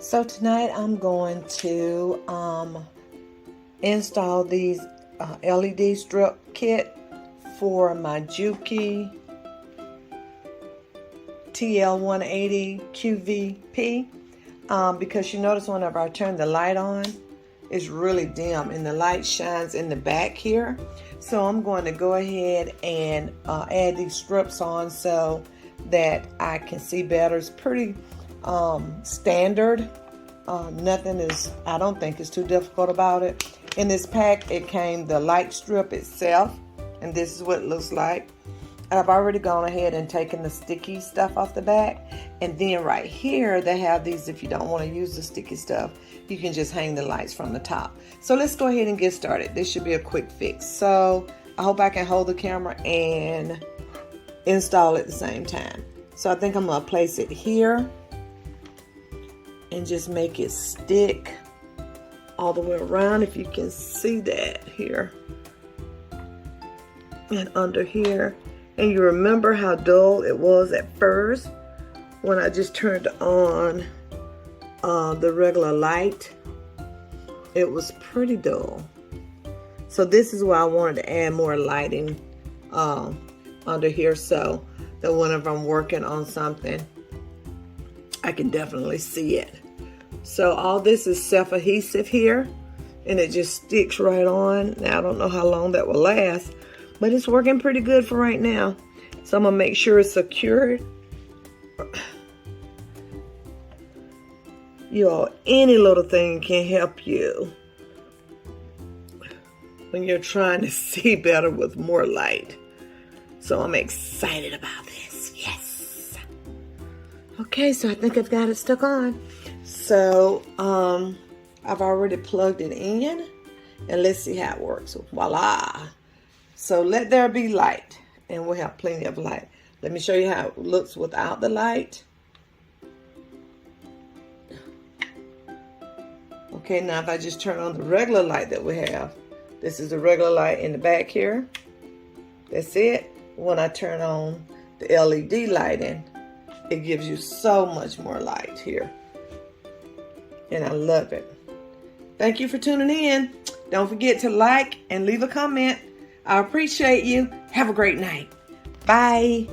So tonight I'm going to install these LED strip kit for my Juki TL-18QVP because you notice whenever I turn the light on, it's really dim and the light shines in the back here. So I'm going to go ahead and add these strips on so that I can see better. It's pretty standard. Nothing is, I don't think is too difficult about it. In this pack, it came the light strip itself, and this is what it looks like. I've already gone ahead and taken the sticky stuff off the back, and then right here they have these. If you don't want to use the sticky stuff, you can just hang the lights from the top. So let's go ahead and get started. This should be a quick fix. So I hope I can hold the camera and install at the same time. So I think I'm gonna place it here and just make it stick all the way around, if you can see that here and under here. And you remember how dull it was at first when I just turned on the regular light. It was pretty dull. So this is why I wanted to add more lighting under here, so that whenever I'm working on something, I can definitely see it. So all this is self-adhesive here, and it just sticks right on. Now I don't know how long that will last, but it's working pretty good for right now. So I'm gonna make sure it's secured. You all, any little thing can help you when you're trying to see better with more light. So I'm excited about this. Yes. Okay, so I think I've got it stuck on. So I've already plugged it in, and let's see how it works. Voila. So let there be light, and we'll have plenty of light. Let me show you how it looks without the light. Okay, now if I just turn on the regular light that we have, this is the regular light in the back here. That's it. When I turn on the LED lighting, it gives you so much more light here. And I love it. Thank you for tuning in. Don't forget to like and leave a comment. I appreciate you. Have a great night. Bye.